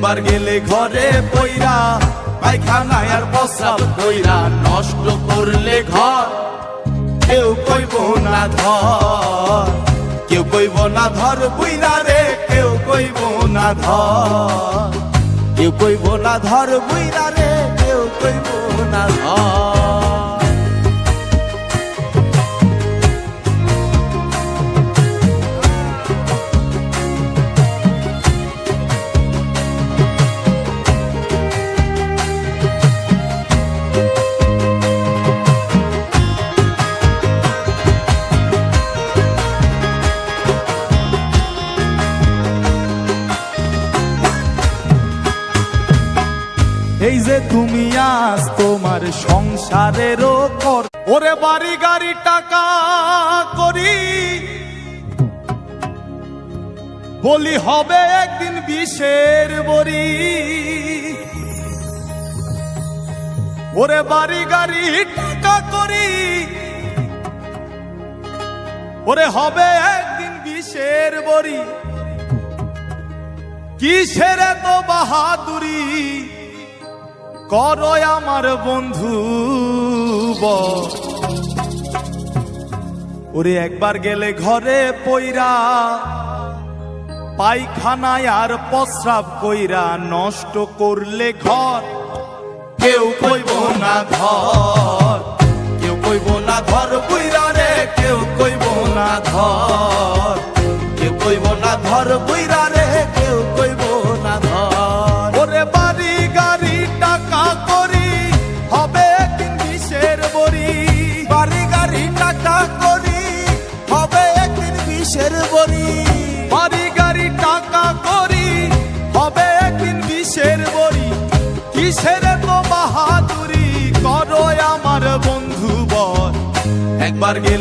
একবার গেলে ঘরে পইরা পায়খানায় আর প্রস্রাব কইরা নষ্ট করলে ঘর কেউ কইব না ধর, কেউ কইব না ধর বুইরা রে, কেউ কইব না ধর, কেউ কইব না ধর বুইরা রে, কেউ কইব না ধর। এই যে তুমি আজ তোমার সংসারেরও কর, ওরে বাড়ি গাড়ি টাকা করি বলি হবে একদিন বিষের বড়ি, ওরে বাড়ি গাড়ি টাকা করি ওরে হবে একদিন বিষের বড়ি, কিসের এত বাহাদুরি করো আমার বন্ধু ওরে একবার গেলে ঘরে পইরা পায়খানায় আর প্রস্রাব কইরা নষ্ট করলে ঘর কেউ কইব না ধর, কেউ কইব না ধর বুইরা রে, কেউ কইব না ধর, কেউ কইব না ধর বুইরা রে, কেউ কইব না ধর। ওরে বাড়ি গাড়ি টাকা করি হবে একদিন বিষের বড়ি, বাড়ি গাড়ি টাকা করি হবে একদিন বিষের বড়ি, বাড়ি গাড়ি টাকা করি হবে একদিন বিষের বড়ি, কিসের তো বাহাদুরি করো আমার বন্ধু বল একবার গেলে